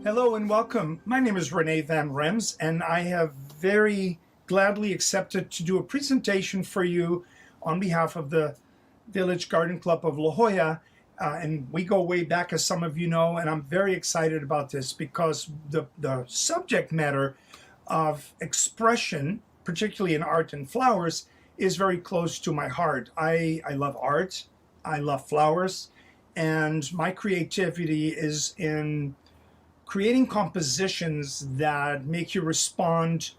Hello and welcome. My name is Rene Van Rems, and I have very gladly accepted to do a presentation for you on behalf of the Village Garden Club of La Jolla. And we go way back, as some of you know, and I'm very excited about this because the subject matter of expression, particularly in art and flowers, is very close to my heart. I love art, I love flowers, and my creativity is in creating compositions that make you respond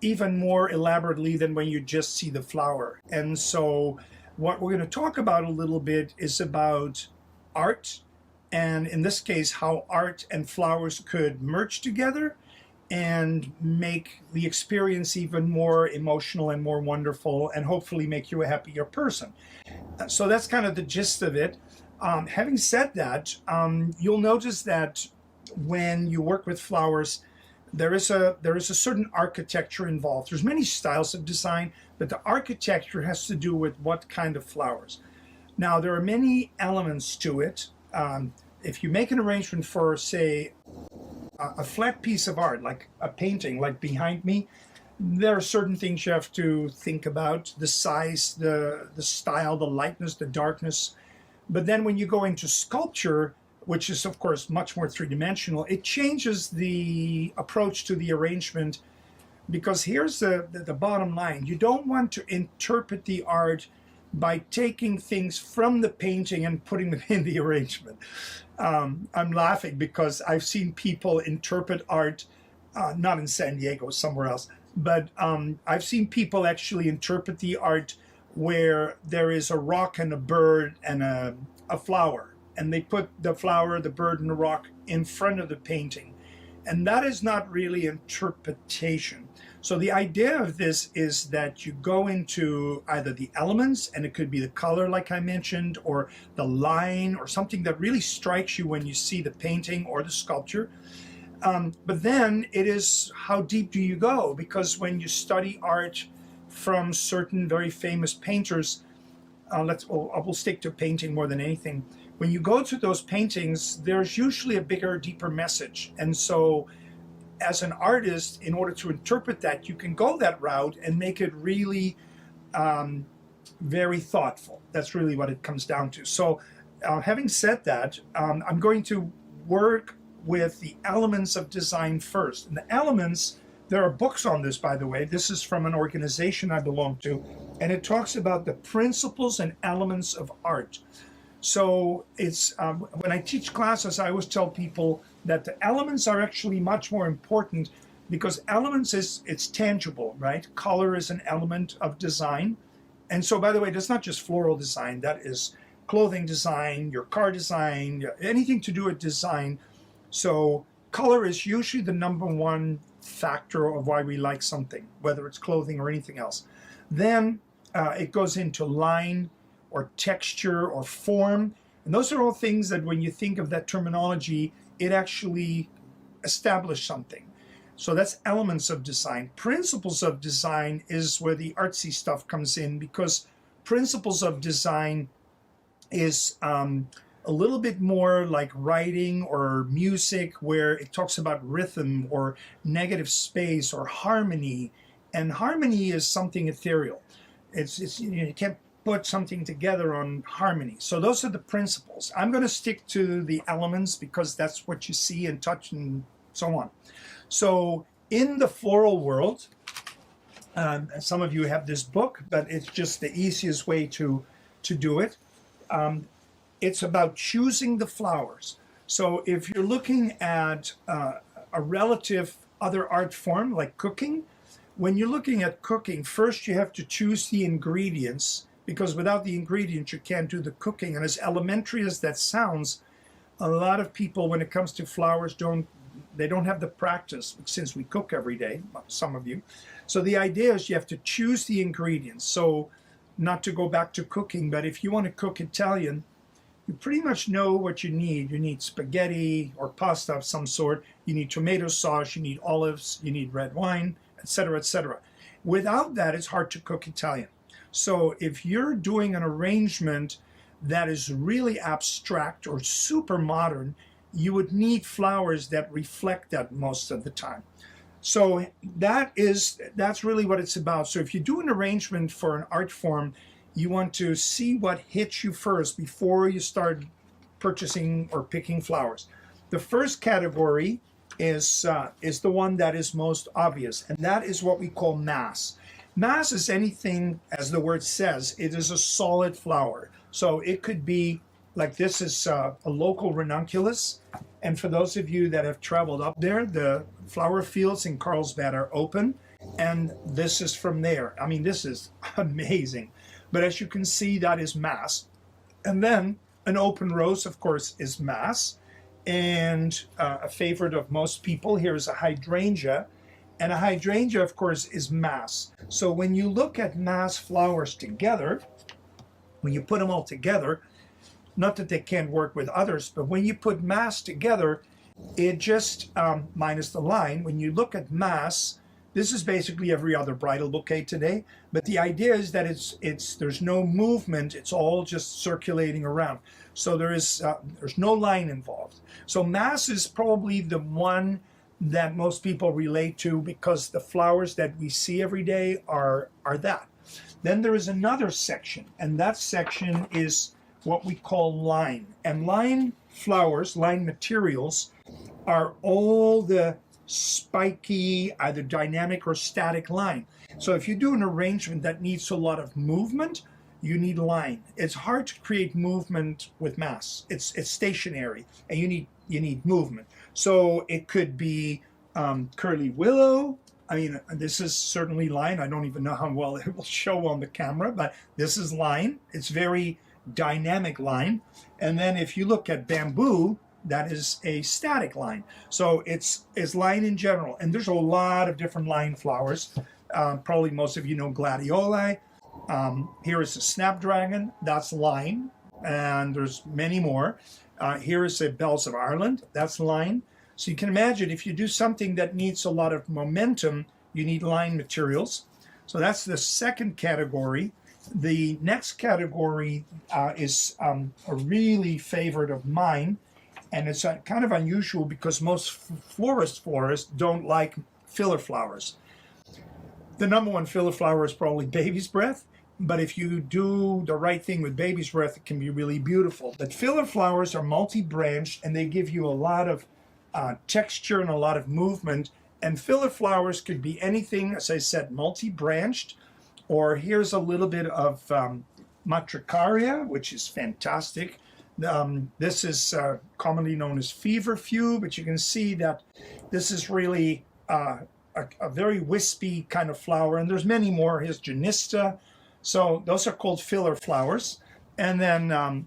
even more elaborately than when you just see the flower. And so what we're going to talk about a little bit is about art, and in this case, how art and flowers could merge together and make the experience even more emotional and more wonderful, and hopefully make you a happier person. So that's kind of the gist of it. Having said that, you'll notice that when you work with flowers, there is a certain architecture involved. There's many styles of design, but the architecture has to do with what kind of flowers. Now, there are many elements to it. If you make an arrangement for, say, a flat piece of art, like a painting, like behind me, there are certain things you have to think about: the size, the style, the lightness, the darkness. But then when you go into sculpture, which is of course much more three-dimensional, it changes the approach to the arrangement, because here's the bottom line. You don't want to interpret the art by taking things from the painting and putting them in the arrangement. I'm laughing because I've seen people interpret art, not in San Diego, somewhere else, but I've seen people actually interpret the art where there is a rock and a bird and a flower, and they put the flower, the bird, and the rock in front of the painting. And that is not really interpretation. So the idea of this is that you go into either the elements, and it could be the color like I mentioned, or the line, or something that really strikes you when you see the painting or the sculpture. But then it is, how deep do you go? Because when you study art from certain very famous painters, I will stick to painting more than anything. When you go to those paintings, there's usually a bigger, deeper message. And so as an artist, in order to interpret that, you can go that route and make it really very thoughtful. That's really what it comes down to. So having said that, I'm going to work with the elements of design first. And the elements, there are books on this, by the way. This is from an organization I belong to, and it talks about the principles and elements of art. So it's when I teach classes, I always tell people that the elements are actually much more important, because elements it's tangible, right? Color is an element of design. And so, by the way, that's not just floral design. That is clothing design, your car design, anything to do with design. So color is usually the number one factor of why we like something, whether it's clothing or anything else. Then it goes into line, or texture, or form. And those are all things that when you think of that terminology, it actually establishes something. So that's elements of design. Principles of design is where the artsy stuff comes in, because principles of design is a little bit more like writing or music, where it talks about rhythm or negative space or harmony. And harmony is something ethereal. It's you can't put something together on harmony. So those are the principles. I'm going to stick to the elements because that's what you see and touch and so on. So in the floral world, some of you have this book, but it's just the easiest way to do it. It's about choosing the flowers. So if you're looking at a relative other art form like cooking, when you're looking at cooking, first you have to choose the ingredients, because without the ingredients you can't do the cooking. And as elementary as that sounds, a lot of people, when it comes to flowers, don't have the practice, since we cook every day, some of you. So the idea is you have to choose the ingredients. So not to go back to cooking, but if you want to cook Italian, you pretty much know what you need. You need spaghetti or pasta of some sort. You need tomato sauce, you need olives, you need red wine, etc., etc. Without that, it's hard to cook Italian. So if you're doing an arrangement that is really abstract or super modern, you would need flowers that reflect that most of the time. So that's really what it's about. So if you do an arrangement for an art form, you want to see what hits you first before you start purchasing or picking flowers. The first category is the one that is most obvious, and that is what we call mass. Mass is anything, as the word says, it is a solid flower. So it could be like this is a local ranunculus. And for those of you that have traveled up there, the flower fields in Carlsbad are open. And this is from there. I mean, this is amazing. But as you can see, that is mass. And then an open rose, of course, is mass. And a favorite of most people here is a hydrangea. And a hydrangea, of course, is mass. So when you look at mass flowers together, when you put them all together, not that they can't work with others, but when you put mass together, it just, minus the line, when you look at mass, this is basically every other bridal bouquet today, but the idea is that there's no movement, it's all just circulating around. So there's no line involved. So mass is probably the one that most people relate to because the flowers that we see every day are that. Then there is another section, and that section is what we call line. And line flowers, line materials, are all the spiky, either dynamic or static line. So if you do an arrangement that needs a lot of movement, you need line. It's hard to create movement with mass. It's stationary, and you need movement. So it could be curly willow. I mean, this is certainly line. I don't even know how well it will show on the camera, but this is line. It's very dynamic line. And then if you look at bamboo, that is a static line. So it's line in general. And there's a lot of different line flowers. Probably most of you know gladioli. Here is a snapdragon, that's line. And there's many more. Here is a bells of Ireland, that's line. So you can imagine if you do something that needs a lot of momentum, you need line materials. So that's the second category. The next category is a really favorite of mine, and it's kind of unusual because most florists don't like filler flowers. The number one filler flower is probably baby's breath, but if you do the right thing with baby's breath, it can be really beautiful. But filler flowers are multi-branched, and they give you a lot of texture and a lot of movement. And filler flowers could be anything, as I said, multi-branched. Or here's a little bit of Matricaria, which is fantastic. This is commonly known as feverfew, but you can see that this is really a very wispy kind of flower. And there's many more. Here's Janista. So those are called filler flowers. And then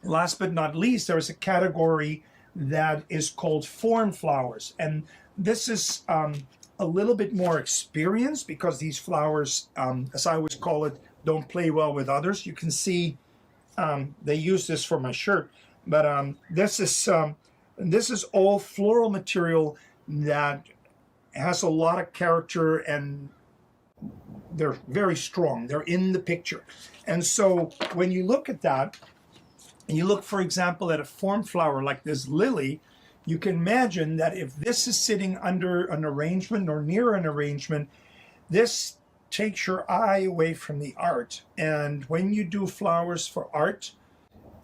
last but not least, there is a category that is called form flowers. And this is a little bit more experience because these flowers, as I always call it, don't play well with others. You can see they use this for my shirt, but this is all floral material that has a lot of character, and they're very strong. They're in the picture. And so when you look at that, and you look, for example, at a form flower like this lily, you can imagine that if this is sitting under an arrangement or near an arrangement, this takes your eye away from the art. And when you do flowers for art,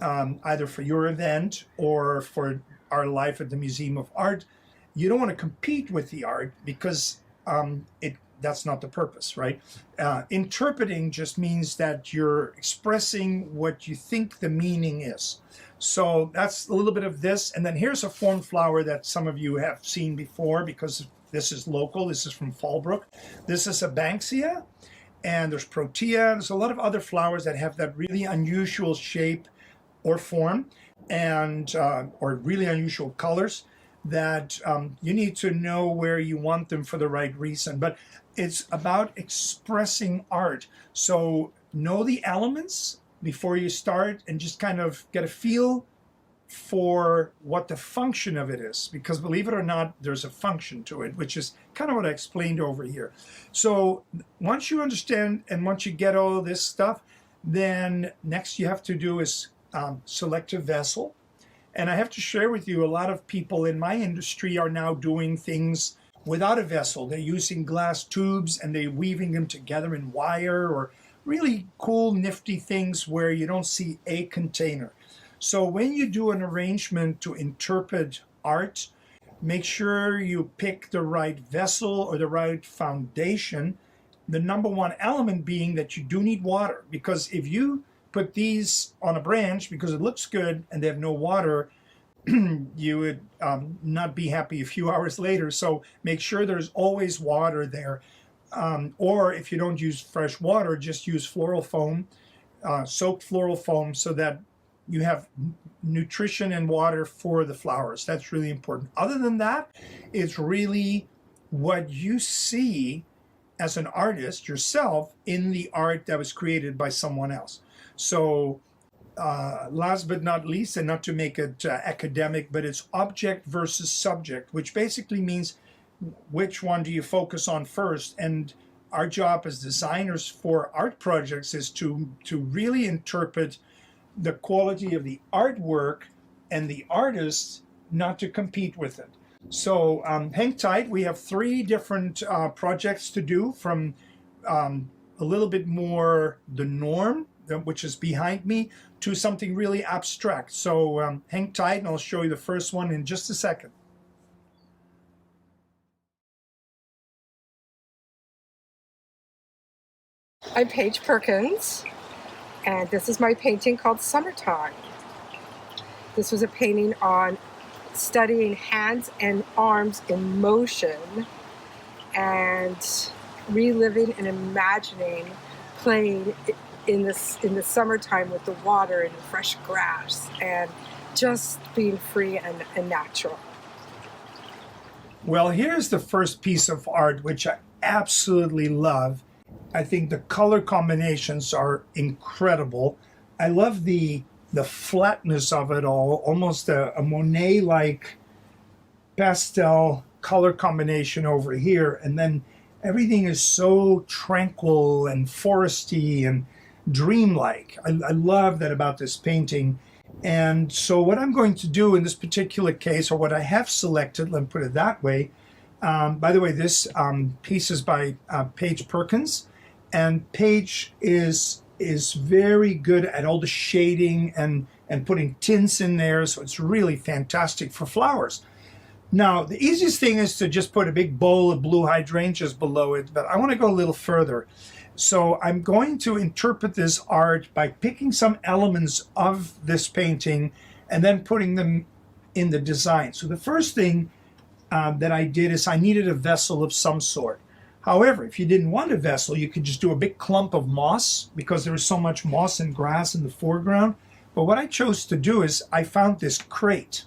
either for your event or for our life at the Museum of Art, you don't want to compete with the art because that's not the purpose, right? Interpreting just means that you're expressing what you think the meaning is. So that's a little bit of this. And then here's a form flower that some of you have seen before because this is local. This is from Fallbrook. This is a Banksia, and there's Protea. There's a lot of other flowers that have that really unusual shape or form, and or really unusual colors that you need to know where you want them for the right reason. But it's about expressing art. So know the elements before you start and just kind of get a feel for what the function of it is. Because believe it or not, there's a function to it, which is kind of what I explained over here. So once you understand and once you get all this stuff, then next you have to do is select a vessel. And I have to share with you, a lot of people in my industry are now doing things without a vessel. They're using glass tubes and they're weaving them together in wire, or really cool, nifty things where you don't see a container. So when you do an arrangement to interpret art, make sure you pick the right vessel or the right foundation. The number one element being that you do need water, because if you put these on a branch because it looks good and they have no water, you would not be happy a few hours later. So make sure there's always water there. Or if you don't use fresh water, just use floral foam, soaked floral foam, so that you have nutrition and water for the flowers. That's really important. Other than that, it's really what you see as an artist yourself in the art that was created by someone else. So last but not least, and not to make it academic, but it's object versus subject, which basically means which one do you focus on first. And our job as designers for art projects is to really interpret the quality of the artwork and the artist, not to compete with it. So hang tight. We have 3 different projects to do, from a little bit more the norm, which is behind me, to something really abstract. So hang tight and I'll show you the first one in just a second. I'm Paige Perkins, and this is my painting called Summertime. This was a painting on studying hands and arms in motion and reliving and imagining playing in the summertime with the water and the fresh grass and just being free and natural. Well, here's the first piece of art, which I absolutely love. I think the color combinations are incredible. I love the flatness of it all, almost a Monet-like pastel color combination over here. And then everything is so tranquil and foresty and dreamlike. I love that about this painting. And so what I'm going to do in this particular case, or what I have selected, let me put it that way. By the way, this piece is by Paige Perkins. And Paige is very good at all the shading and putting tints in there, so it's really fantastic for flowers. Now, the easiest thing is to just put a big bowl of blue hydrangeas below it, but I want to go a little further. So I'm going to interpret this art by picking some elements of this painting and then putting them in the design. So the first thing that I did is I needed a vessel of some sort. However, if you didn't want a vessel, you could just do a big clump of moss, because there was so much moss and grass in the foreground. But what I chose to do is I found this crate.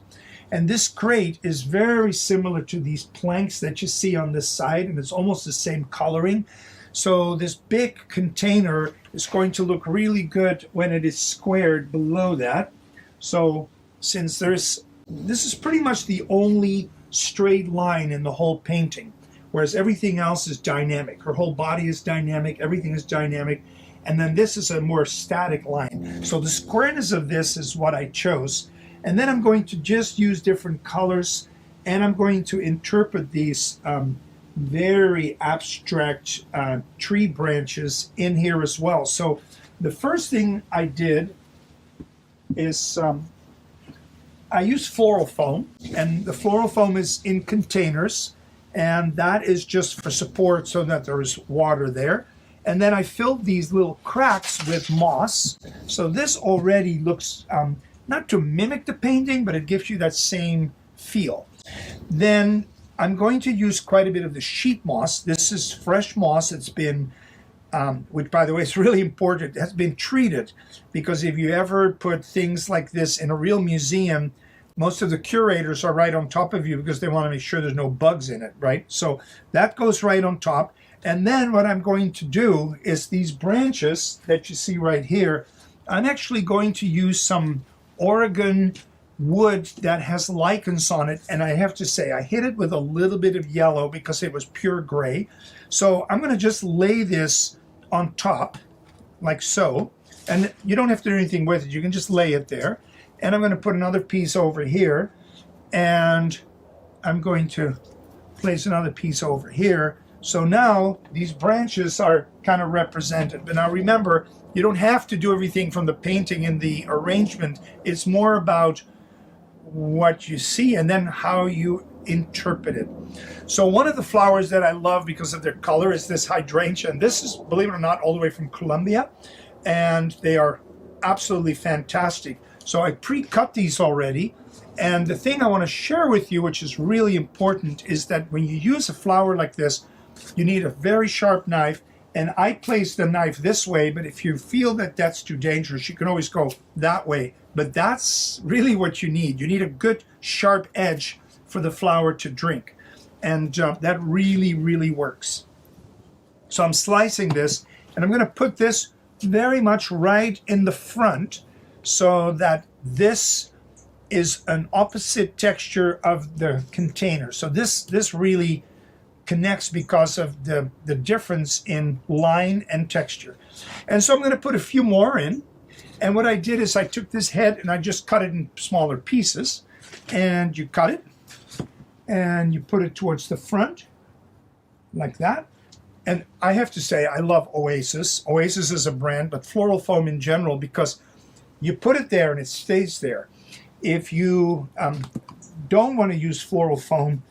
And this crate is very similar to these planks that you see on this side, and it's almost the same coloring. So this big container is going to look really good when it is squared below that. So since this is pretty much the only straight line in the whole painting, whereas everything else is dynamic. Her whole body is dynamic, everything is dynamic, and then this is a more static line. So the squareness of this is what I chose. And then I'm going to just use different colors, and I'm going to interpret these very abstract tree branches in here as well. So the first thing I did is I used floral foam, and the floral foam is in containers, and that is just for support so that there is water there. And then I filled these little cracks with moss. So this already looks, not to mimic the painting, but it gives you that same feel. Then I'm going to use quite a bit of the sheet moss. This is fresh moss. It's been, which by the way is really important, it has been treated, because if you ever put things like this in a real museum, most of the curators are right on top of you because they want to make sure there's no bugs in it, right? So that goes right on top. And then what I'm going to do is these branches that you see right here, I'm actually going to use some Oregon wood that has lichens on it. And I have to say, I hit it with a little bit of yellow because it was pure gray. So I'm going to just lay this on top like so. And you don't have to do anything with it. You can just lay it there. And I'm going to put another piece over here, and I'm going to place another piece over here. So now these branches are kind of represented. But now remember, you don't have to do everything from the painting and the arrangement. It's more about what you see and then how you interpret it. So one of the flowers that I love because of their color is this hydrangea. And this is, believe it or not, all the way from Colombia. And they are absolutely fantastic. So I pre-cut these already. And the thing I want to share with you, which is really important, is that when you use a flower like this, you need a very sharp knife. And I place the knife this way, but if you feel that that's too dangerous, you can always go that way. But that's really what you need. You need a good sharp edge for the flower to drink. And that really, really works. So I'm slicing this, and I'm going to put this very much right in the front so that this is an opposite texture of the container. So this really connects because of the difference in line and texture. And so I'm going to put a few more in. And what I did is I took this head and I just cut it in smaller pieces. And you cut it and you put it towards the front like that. And I have to say, I love Oasis. Oasis is a brand, but floral foam in general, because you put it there and it stays there. If you don't want to use floral foam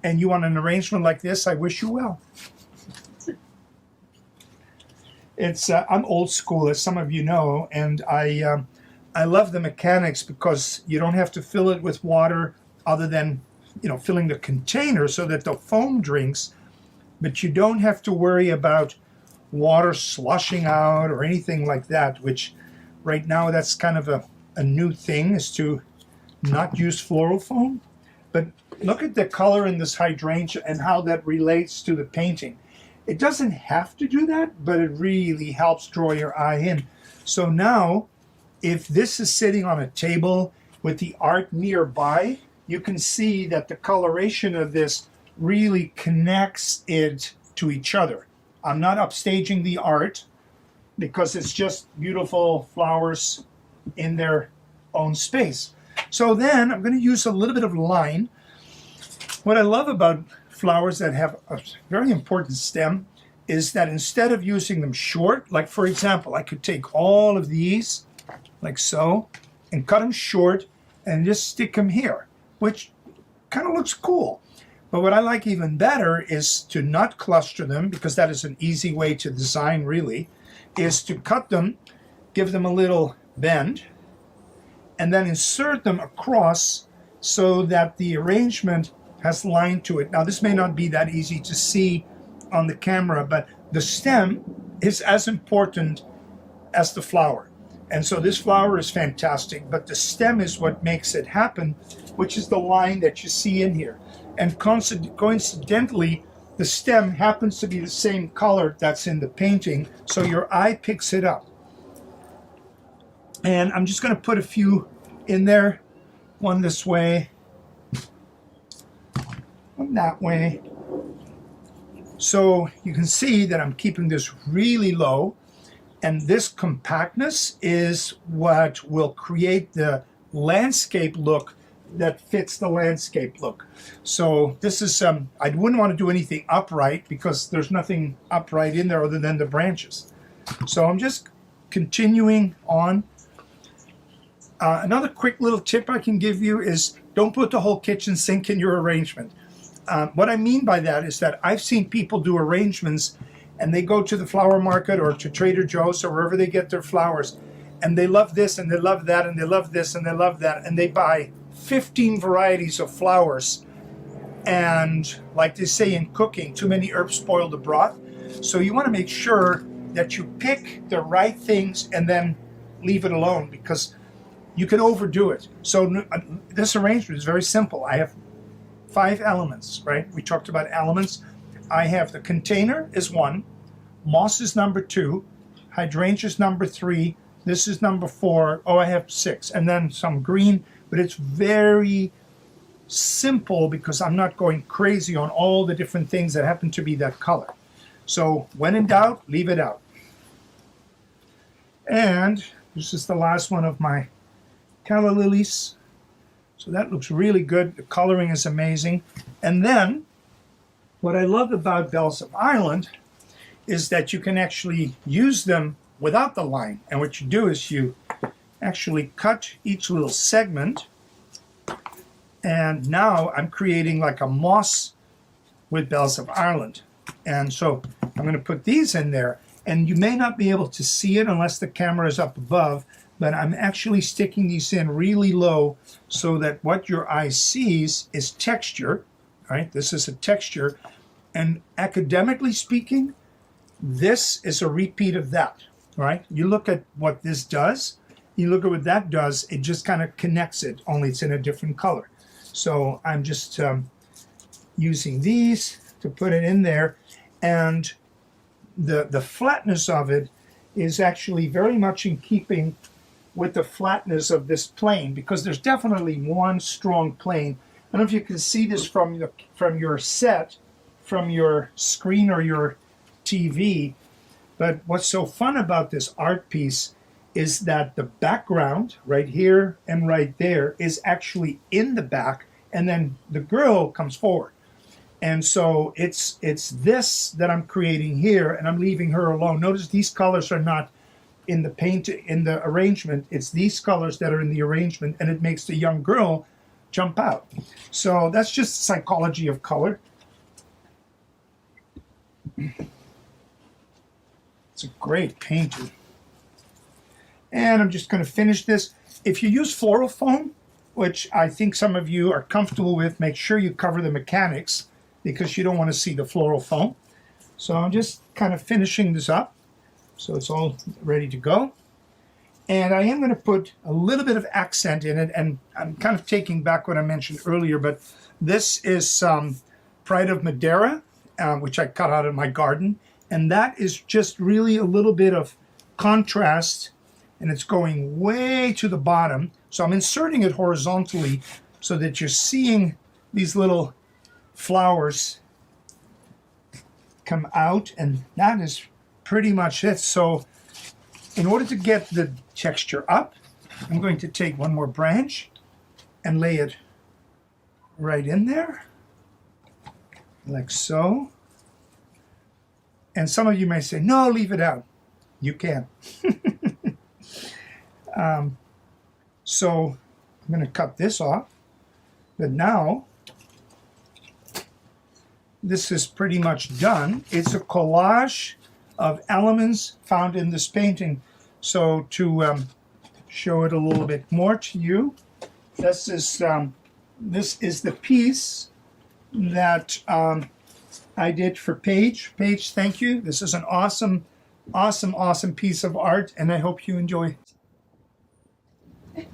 and you want an arrangement like this, I wish you well. I'm old school, as some of you know, and I love the mechanics because you don't have to fill it with water other than, filling the container so that the foam drinks, but you don't have to worry about water slushing out or anything like that, which right now that's kind of a new thing, is to not use floral foam. But look at the color in this hydrangea and how that relates to the painting. It doesn't have to do that, but it really helps draw your eye in. So now, if this is sitting on a table with the art nearby, you can see that the coloration of this really connects it to each other. I'm not upstaging the art because it's just beautiful flowers in their own space. So then I'm going to use a little bit of line. What I love about flowers that have a very important stem is that instead of using them short, like for example, I could take all of these like so and cut them short and just stick them here, which kind of looks cool. But what I like even better is to not cluster them, because that is an easy way to design really, is to cut them, give them a little bend, and then insert them across so that the arrangement has line to it. Now this may not be that easy to see on the camera, but the stem is as important as the flower. And so this flower is fantastic, but the stem is what makes it happen, which is the line that you see in here. And coincidentally, the stem happens to be the same color that's in the painting, so your eye picks it up. And I'm just going to put a few in there, one this way, one that way. So you can see that I'm keeping this really low, and this compactness is what will create the landscape look that fits the landscape look. So this is, I wouldn't want to do anything upright because there's nothing upright in there other than the branches. So I'm just continuing on. Another quick little tip I can give you is don't put the whole kitchen sink in your arrangement. What I mean by that is that I've seen people do arrangements and they go to the flower market or to Trader Joe's or wherever they get their flowers, and they love this and they love that and they love this and they love that, and they buy 15 varieties of flowers. And like they say in cooking, too many herbs spoil the broth. So you want to make sure that you pick the right things and then leave it alone, because you can overdo it. So this arrangement is very simple. I have 5 elements, right? We talked about elements. I have the container is 1, moss is number 2, hydrangea is number 3, this is number 4, I have 6, and then some green, but it's very simple because I'm not going crazy on all the different things that happen to be that color. So when in doubt, leave it out. And this is the last one of my calla lilies. So that looks really good. The coloring is amazing. And then what I love about bells of Ireland is that you can actually use them without the line. And what you do is you actually cut each little segment. And now I'm creating like a moss with bells of Ireland. And so I'm going to put these in there. And you may not be able to see it unless the camera is up above, but I'm actually sticking these in really low so that what your eye sees is texture, right? This is a texture. And academically speaking, this is a repeat of that, right? You look at what this does, you look at what that does, it just kind of connects it, only it's in a different color. So I'm just using these to put it in there, and the flatness of it is actually very much in keeping with the flatness of this plane, because there's definitely one strong plane. I don't know if you can see this from your set, from your screen or your TV, but what's so fun about this art piece is that the background right here and right there is actually in the back, and then the girl comes forward. And so it's this that I'm creating here, and I'm leaving her alone. Notice these colors are not in the paint, in the arrangement. It's these colors that are in the arrangement, and it makes the young girl jump out. So that's just psychology of color. It's a great painting. And I'm just going to finish this. If you use floral foam, which I think some of you are comfortable with, make sure you cover the mechanics because you don't want to see the floral foam. So I'm just kind of finishing this up. So it's all ready to go. And I am going to put a little bit of accent in it, and I'm kind of taking back what I mentioned earlier, but this is Pride of Madeira, which I cut out of my garden. And that is just really a little bit of contrast, and it's going way to the bottom. So I'm inserting it horizontally so that you're seeing these little flowers come out, and that is pretty much it. So in order to get the texture up, I'm going to take one more branch and lay it right in there, like so. And some of you may say, no, leave it out. You can. So I'm going to cut this off. But now, this is pretty much done. It's a collage of elements found in this painting. So to show it a little bit more to you, this is the piece that I did for Paige. Paige, thank you. This is an awesome, awesome, awesome piece of art, and I hope you enjoy it.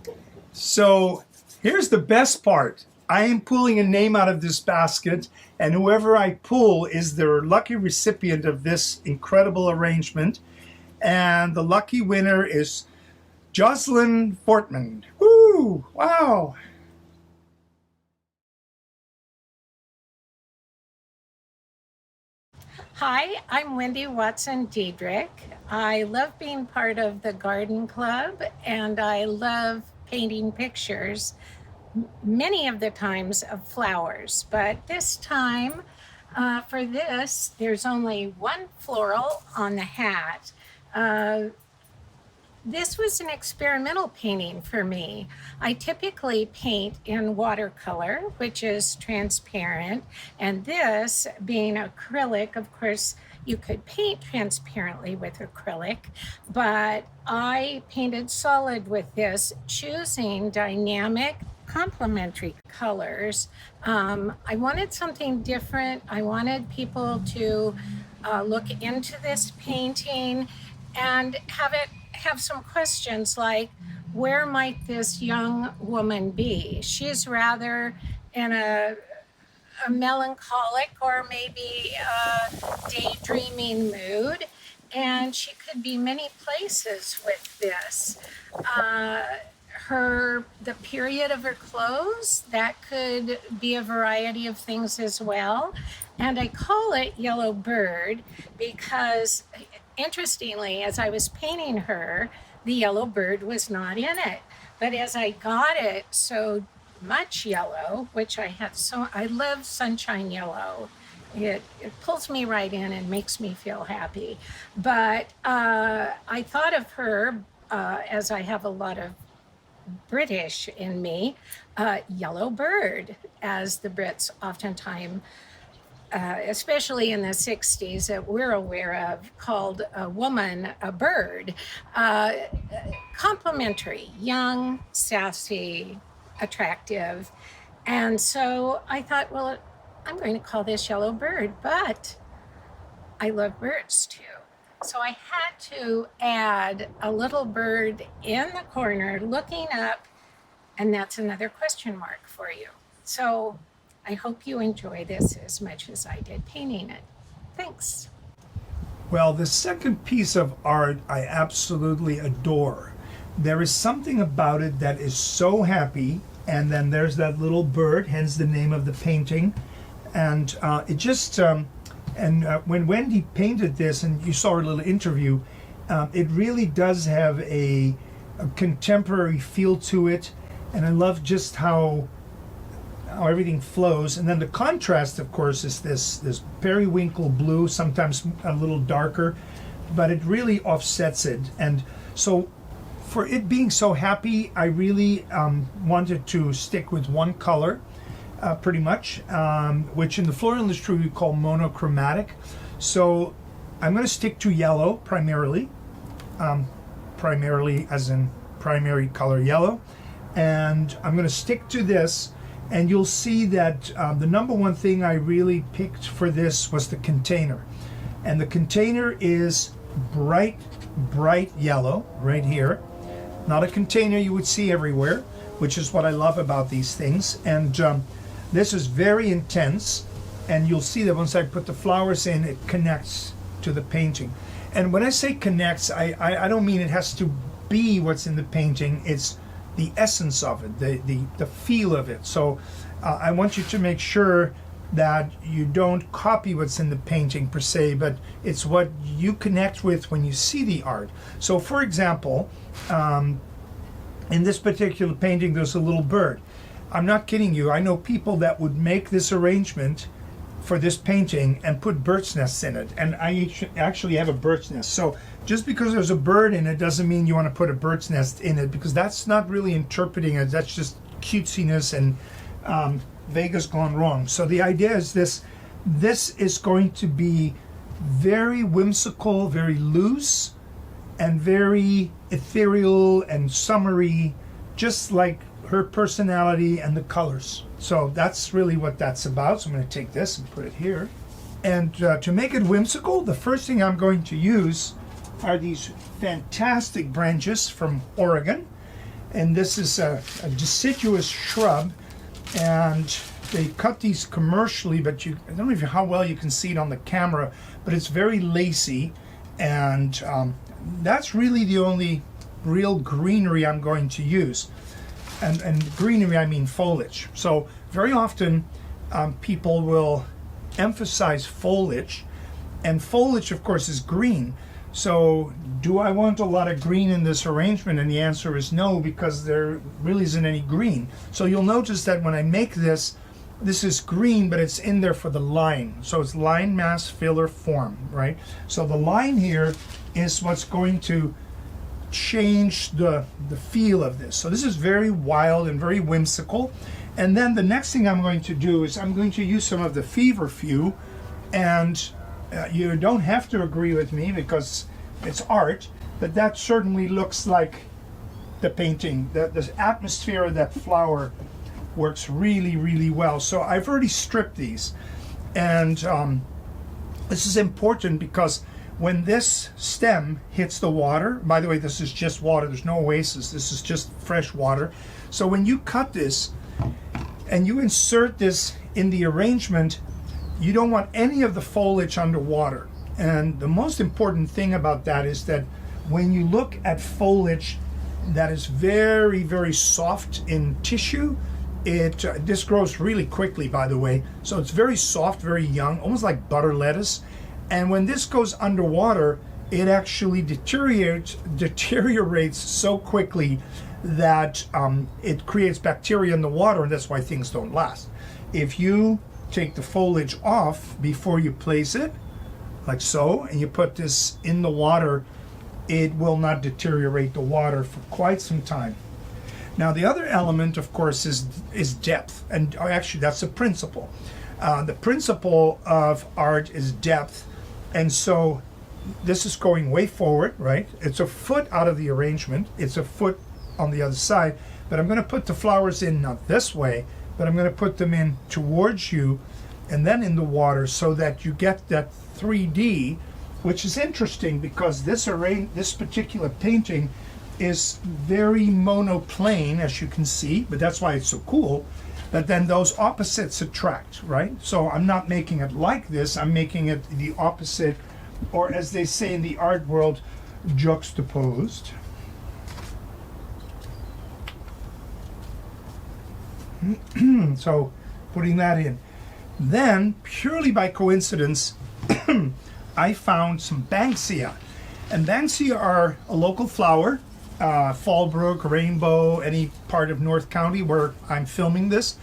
So here's the best part. I am pulling a name out of this basket, and whoever I pull is the lucky recipient of this incredible arrangement. And the lucky winner is Jocelyn Fortman. Woo! Wow! Hi, I'm Wendy Watson Diedrich. I love being part of the garden club, and I love painting pictures, many of the times of flowers. But this time, for this, there's only one floral on the hat. This was an experimental painting for me. I typically paint in watercolor, which is transparent, and this being acrylic, of course, you could paint transparently with acrylic, but I painted solid with this, choosing dynamic complementary colors. I wanted something different. I wanted people to look into this painting and have some questions like, where might this young woman be? She's rather in a melancholic or maybe a daydreaming mood, and she could be many places with this. The period of her clothes, that could be a variety of things as well. And I call it Yellow Bird because, interestingly, as I was painting her, the yellow bird was not in it. But as I got it so much yellow, which I love sunshine yellow. It pulls me right in and makes me feel happy. But I thought of her, as I have a lot of British in me, yellow bird, as the Brits oftentimes, especially in the 60s, that we're aware of, called a woman a bird. Complimentary, young, sassy, attractive. And so I thought, well, I'm going to call this yellow bird, but I love birds too. So I had to add a little bird in the corner looking up, and that's another question mark for you. So I hope you enjoy this as much as I did painting it. Thanks. Well, the second piece of art I absolutely adore. There is something about it that is so happy, and then there's that little bird, hence the name of the painting. And it just, when Wendy painted this, and you saw her little interview, it really does have a contemporary feel to it. And I love just how everything flows. And then the contrast, of course, is this periwinkle blue, sometimes a little darker, but it really offsets it. And so for it being so happy, I really wanted to stick with one color, pretty much, which in the floral industry we call monochromatic. So I'm going to stick to yellow primarily, primarily as in primary color yellow. And I'm going to stick to this, and you'll see that the number one thing I really picked for this was the container. And the container is bright yellow right here. Not a container you would see everywhere, which is what I love about these things. And this is very intense, and you'll see that once I put the flowers in, it connects to the painting. And when I say connects, I don't mean it has to be what's in the painting. It's the essence of it, the feel of it. So I want you to make sure that you don't copy what's in the painting per se, but it's what you connect with when you see the art. So for example, in this particular painting, there's a little bird. I'm not kidding you. I know people that would make this arrangement for this painting and put bird's nests in it. And I actually have a bird's nest. So just because there's a bird in it doesn't mean you want to put a bird's nest in it, because that's not really interpreting it. That's just cutesiness and Vegas gone wrong. So the idea is this is going to be very whimsical, very loose, and very ethereal and summery, just like her personality and the colors. So that's really what that's about. So I'm going to take this and put it here. And to make it whimsical, the first thing I'm going to use are these fantastic branches from Oregon. And this is a deciduous shrub, and they cut these commercially, but I don't know how well you can see it on the camera, but it's very lacy, and that's really the only real greenery I'm going to use. And greenery, I mean foliage. So very often people will emphasize foliage, and foliage, of course, is green. So do I want a lot of green in this arrangement? And the answer is no, because there really isn't any green. So you'll notice that when I make this is green, but it's in there for the line. So it's line, mass, filler, form, right? So the line here is what's going to change the feel of this. So this is very wild and very whimsical. And then the next thing I'm going to do is I'm going to use some of the feverfew, and you don't have to agree with me because it's art, but that certainly looks like the painting. The atmosphere of that flower works really, really well. So I've already stripped these, and this is important because when this stem hits the water, by the way, this is just water, there's no oasis, this is just fresh water. So when you cut this and you insert this in the arrangement, you don't want any of the foliage underwater. And the most important thing about that is that when you look at foliage that is very, very soft in tissue, this grows really quickly, by the way. So it's very soft, very young, almost like butter lettuce. And when this goes underwater, it actually deteriorates so quickly that it creates bacteria in the water, and that's why things don't last. If you take the foliage off before you place it, like so, and you put this in the water, it will not deteriorate the water for quite some time. Now the other element, of course, is depth, and actually that's the principle. The principle of art is depth, and so this is going way forward, right? It's a foot out of the arrangement, it's a foot on the other side, but I'm going to put the flowers in not this way, but I'm going to put them in towards you and then in the water, so that you get that 3D, which is interesting because this particular painting is very monoplane, as you can see, but that's why it's so cool. But then those opposites attract, right? So I'm not making it like this, I'm making it the opposite, or as they say in the art world, juxtaposed. So putting that in. Then, purely by coincidence, I found some Banksia. And Banksia are a local flower, Fallbrook, Rainbow, any part of North County where I'm filming this.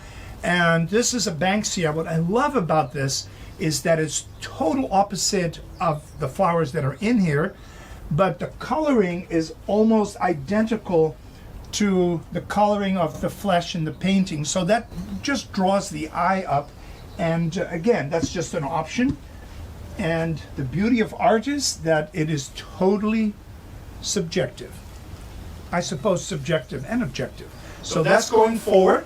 And this is a Banksia. What I love about this is that it's total opposite of the flowers that are in here, but the coloring is almost identical to the coloring of the flesh in the painting. So that just draws the eye up. And again, that's just an option. And the beauty of art is that it is totally subjective. I suppose subjective and objective. So that's going forward.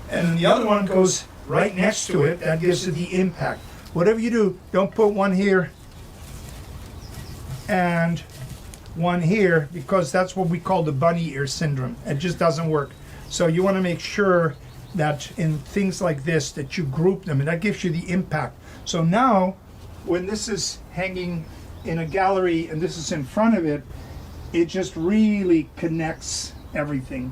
And the other one goes right next to it. That gives it the impact. Whatever you do, don't put one here and one here, because that's what we call the bunny ear syndrome. It just doesn't work. So you want to make sure that in things like this that you group them, and that gives you the impact. So now when this is hanging in a gallery and this is in front of it, it just really connects everything.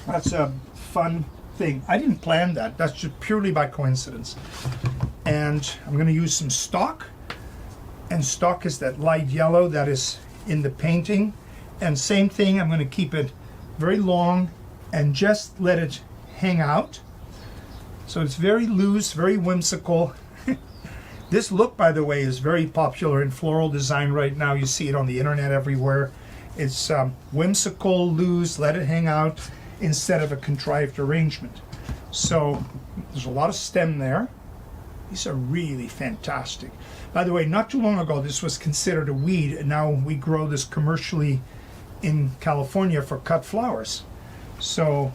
That's a fun thing. I didn't plan that. That's just purely by coincidence. And I'm going to use some stock. And stock is that light yellow that is in the painting. And same thing, I'm going to keep it very long and just let it hang out. So it's very loose, very whimsical. This look, by the way, is very popular in floral design right now. You see it on the internet everywhere. It's whimsical, loose, let it hang out, instead of a contrived arrangement. So there's a lot of stem there. These are really fantastic. By the way, not too long ago, this was considered a weed, and now we grow this commercially in California for cut flowers. So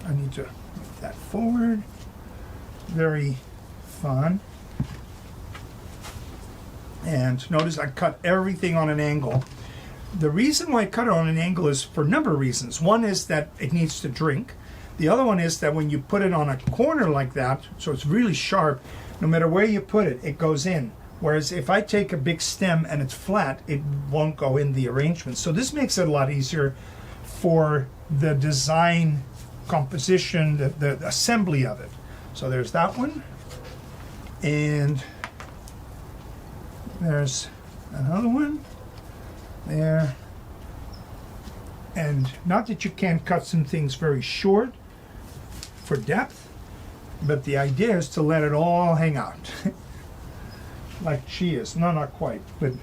I need to move that forward. Very fun. And notice I cut everything on an angle. The reason why I cut it on an angle is for a number of reasons. One is that it needs to drink. The other one is that when you put it on a corner like that, so it's really sharp, no matter where you put it, it goes in. Whereas if I take a big stem and it's flat, it won't go in the arrangement. So this makes it a lot easier for the design, composition, the assembly of it. So there's that one. And there's another one there. And not that you can't cut some things very short for depth, but the idea is to let it all hang out. Like she is. No, not quite, but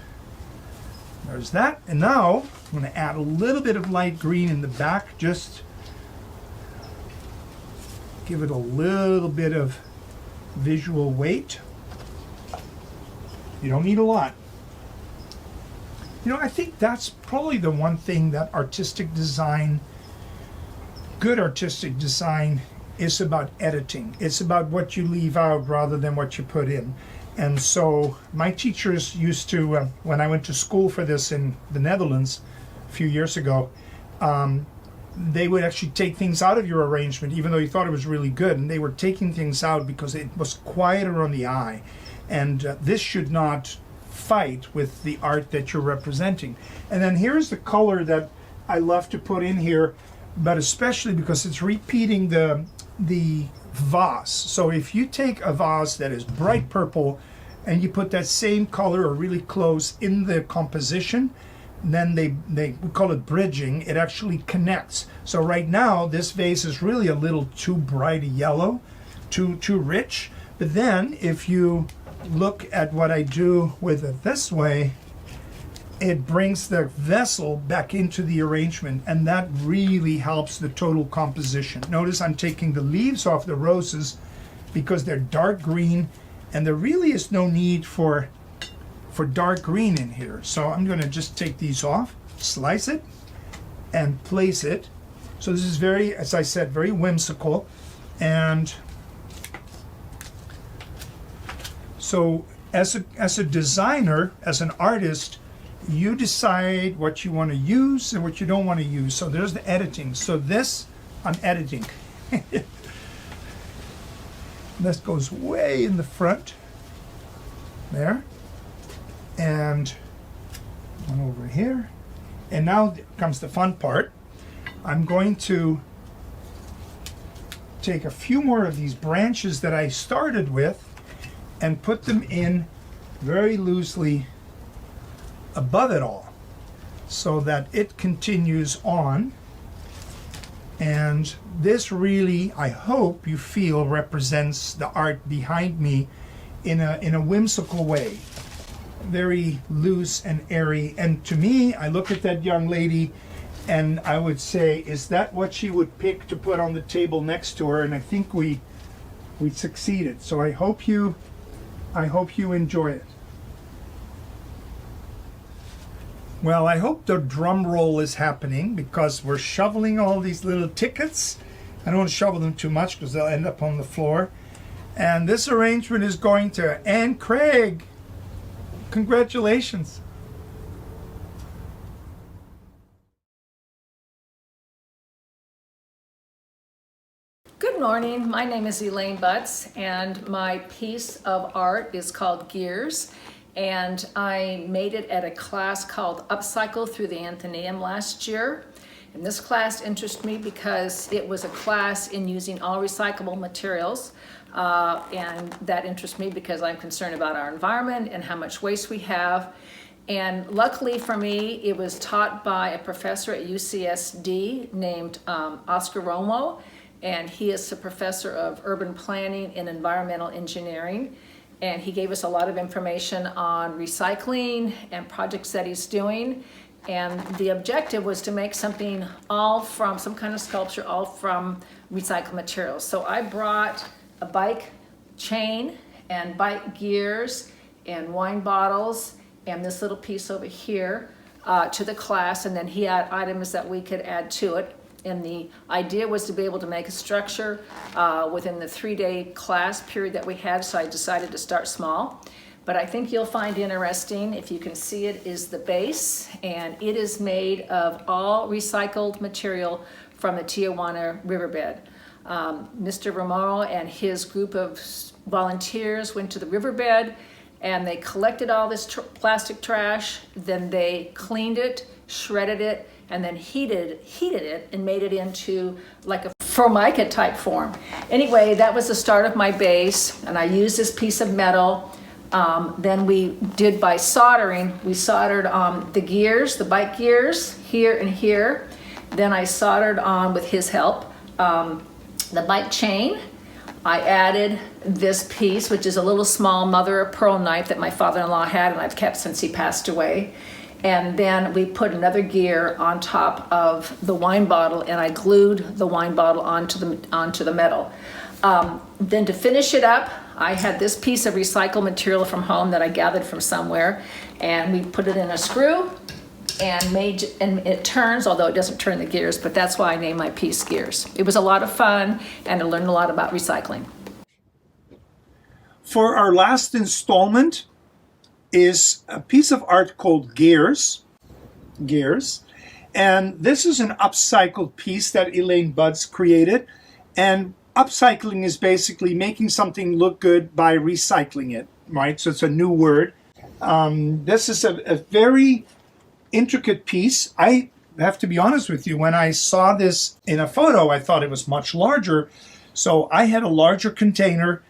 there's that. And now I'm going to add a little bit of light green in the back, just give it a little bit of visual weight. You don't need a lot. You know, I think that's probably the one thing that artistic design, good artistic design, is about editing. It's about what you leave out rather than what you put in. And so my teachers used to, when I went to school for this in the Netherlands a few years ago, they would actually take things out of your arrangement, even though you thought it was really good. And they were taking things out because it was quieter on the eye. And this should not fight with the art that you're representing. And then here's the color that I love to put in here, but especially because it's repeating the vase. So if you take a vase that is bright purple and you put that same color or really close in the composition, then we call it bridging, it actually connects. So right now this vase is really a little too bright a yellow, too rich. But then if you look at what I do with it this way, it brings the vessel back into the arrangement, and that really helps the total composition. Notice I'm taking the leaves off the roses because they're dark green, and there really is no need for dark green in here. So I'm going to just take these off, slice it, and place it. So this is very, as I said, very whimsical. And so as a designer, as an artist, you decide what you want to use and what you don't want to use. So there's the editing. So this, I'm editing. This goes way in the front there, and one over here. And now comes the fun part. I'm going to take a few more of these branches that I started with and put them in very loosely above it all, so that it continues on. And this really, I hope you feel, represents the art behind me in a whimsical way, very loose and airy. And to me, I look at that young lady and I would say, is that what she would pick to put on the table next to her? And I think we succeeded. So I hope you enjoy it. Well, I hope the drum roll is happening, because we're shoveling all these little tickets. I don't want to shovel them too much because they'll end up on the floor. And this arrangement is going to Anne Craig. Congratulations. Good morning, my name is Elaine Butts, and my piece of art is called Gears. And I made it at a class called Upcycle through the Athenaeum last year. And this class interested me because it was a class in using all recyclable materials. And that interests me because I'm concerned about our environment and how much waste we have. And luckily for me, it was taught by a professor at UCSD named Oscar Romo. And he is a professor of urban planning and environmental engineering. And he gave us a lot of information on recycling and projects that he's doing. And the objective was to make something all from, some kind of sculpture, all from recycled materials. So I brought a bike chain and bike gears and wine bottles and this little piece over here to the class. And then he had items that we could add to it. And the idea was to be able to make a structure within the 3-day class period that we had, so I decided to start small. But I think you'll find interesting, if you can see it, is the base, and it is made of all recycled material from the Tijuana riverbed. Mr. Romero and his group of volunteers went to the riverbed, and they collected all this plastic trash, then they cleaned it, shredded it, and then heated it and made it into like a formica type form. Anyway, that was the start of my base, and I used this piece of metal. Then we did by soldering. We soldered the gears, the bike gears, here and here. Then I soldered on, with his help, the bike chain. I added this piece, which is a little small mother of pearl knife that my father-in-law had and I've kept since he passed away. And then we put another gear on top of the wine bottle, and I glued the wine bottle onto the metal. Then to finish it up, I had this piece of recycled material from home that I gathered from somewhere, and we put it in a screw and it turns, although it doesn't turn the gears, but that's why I named my piece Gears. It was a lot of fun, and I learned a lot about recycling. For our last installment is a piece of art called Gears. And this is an upcycled piece that Elaine Butts created. And upcycling is basically making something look good by recycling it, right? So it's a new word. This is a very intricate piece. I have to be honest with you, when I saw this in a photo, I thought it was much larger. So I had a larger container,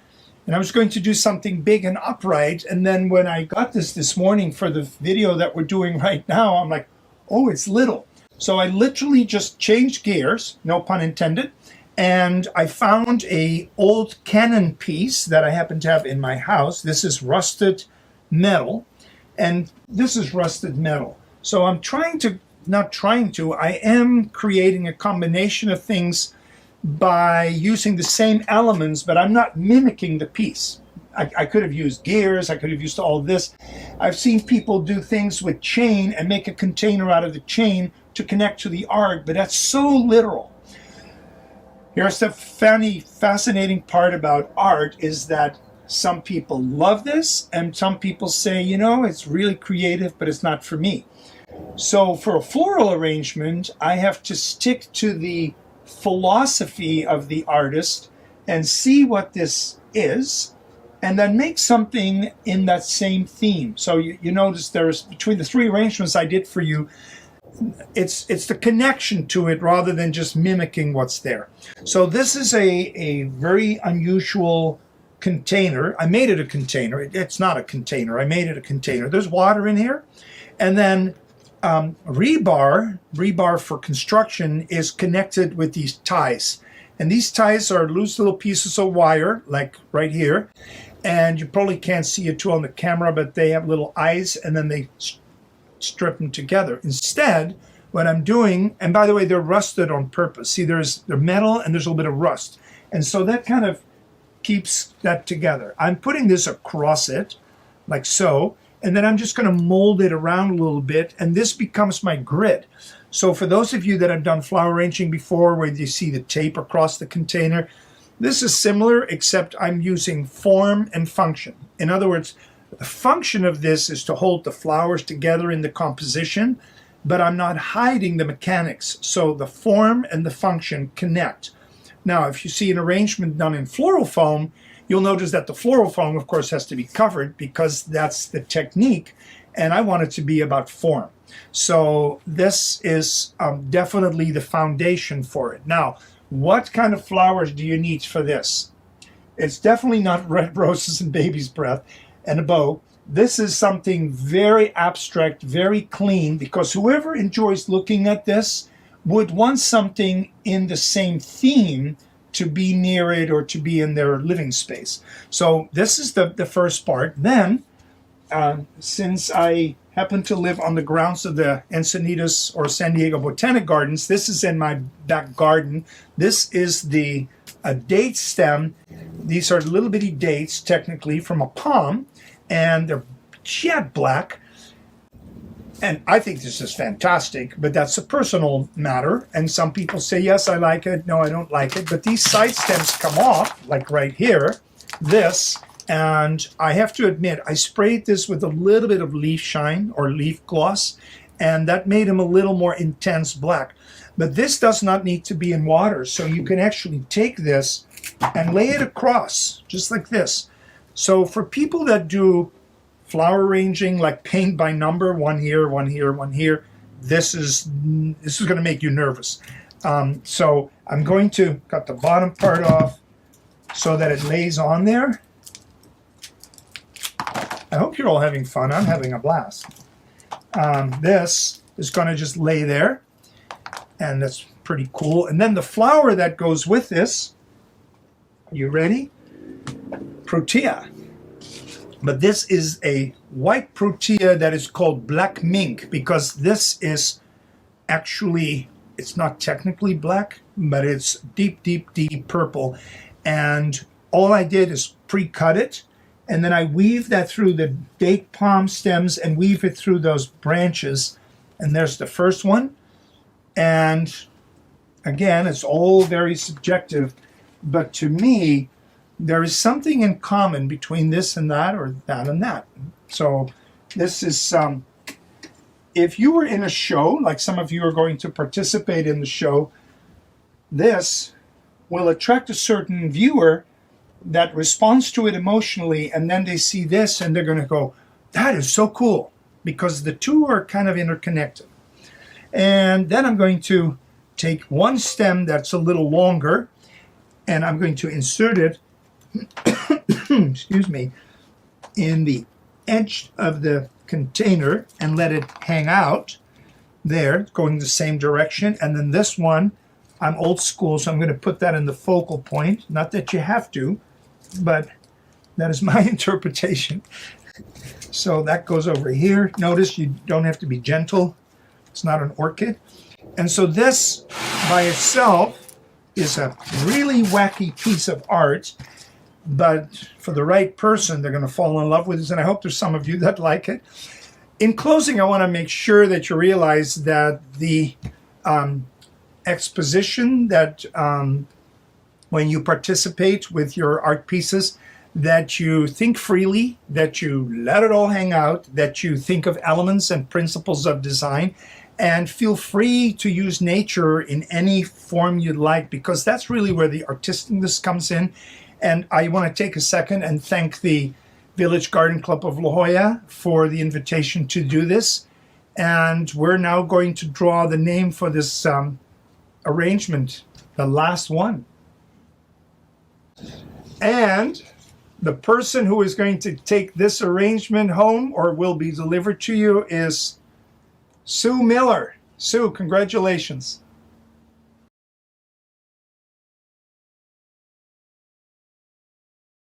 and I was going to do something big and upright. And then when I got this morning for the video that we're doing right now, I'm like, oh, it's little. So I literally just changed gears, no pun intended, and I found a old Canon piece that I happen to have in my house. This is rusted metal, and this is rusted metal. So I'm I am creating a combination of things by using the same elements, but I'm not mimicking the piece. I could have used gears, I could have used all this. I've seen people do things with chain and make a container out of the chain to connect to the art, but that's so literal. Here's the fascinating part about art is that some people love this and some people say, you know, it's really creative, but it's not for me. So for a floral arrangement, I have to stick to the philosophy of the artist and see what this is, and then make something in that same theme. So you notice there's, between the three arrangements I did for you, it's the connection to it rather than just mimicking what's there. So this is a very unusual container. I made it a container. It's not a container. I made it a container. There's water in here. And then rebar for construction is connected with these ties. And these ties are loose little pieces of wire, like right here. And you probably can't see it too on the camera, but they have little eyes, and then they strip them together. Instead, what I'm doing, and by the way, they're rusted on purpose. See, they're metal and there's a little bit of rust. And so that kind of keeps that together. I'm putting this across it, like so, and then I'm just going to mold it around a little bit, and this becomes my grid. So for those of you that have done flower arranging before, where you see the tape across the container, this is similar, except I'm using form and function. In other words, the function of this is to hold the flowers together in the composition, but I'm not hiding the mechanics. So the form and the function connect. Now, if you see an arrangement done in floral foam, you'll notice that the floral foam, of course, has to be covered because that's the technique, and I want it to be about form. So this is definitely the foundation for it. Now, what kind of flowers do you need for this? It's definitely not red roses and baby's breath and a bow. This is something very abstract, very clean, because whoever enjoys looking at this would want something in the same theme to be near it or to be in their living space. So this is the first part. Then, since I happen to live on the grounds of the Encinitas or San Diego Botanic Gardens, this is in my back garden. This is the date stem. These are little bitty dates, technically, from a palm, and they're jet black. And I think this is fantastic, but that's a personal matter. And some people say, yes, I like it. No, I don't like it. But these side stems come off, like right here, this. And I have to admit, I sprayed this with a little bit of leaf shine or leaf gloss, and that made them a little more intense black. But this does not need to be in water, so you can actually take this and lay it across, just like this. So for people that do flower arranging, like paint by number, one here, one here, one here, this is going to make you nervous. So I'm going to cut the bottom part off so that it lays on there. I hope you're all having fun. I'm having a blast. This is going to just lay there, and that's pretty cool. And then the flower that goes with this, are you ready? Protea. But this is a white protea that is called black mink, because this is actually, it's not technically black, but it's deep, deep, deep purple. And all I did is pre-cut it, and then I weave that through the date palm stems and weave it through those branches. And there's the first one. And again, it's all very subjective, but to me, there is something in common between this and that, or that and that. So this is, if you were in a show, like some of you are going to participate in the show, this will attract a certain viewer that responds to it emotionally, and then they see this and they're going to go, that is so cool, because the two are kind of interconnected. And then I'm going to take one stem that's a little longer, and I'm going to insert it excuse me, in the edge of the container and let it hang out. there, going the same direction. And then this one, I'm old school, so I'm going to put that in the focal point. Not that you have to, but that is my interpretation. So that goes over here. Notice you don't have to be gentle. It's not an orchid. And so this by itself is a really wacky piece of art, but for the right person, they're going to fall in love with this. And I hope there's some of you that like it. In closing, I want to make sure that you realize that the exposition, that when you participate with your art pieces, that you think freely, that you let it all hang out, that you think of elements and principles of design, and feel free to use nature in any form you'd like, because that's really where the artisticness comes in. And I want to take a second and thank the Village Garden Club of La Jolla for the invitation to do this. And we're now going to draw the name for this arrangement, the last one. And the person who is going to take this arrangement home or will be delivered to you is Sue Miller. Sue, congratulations.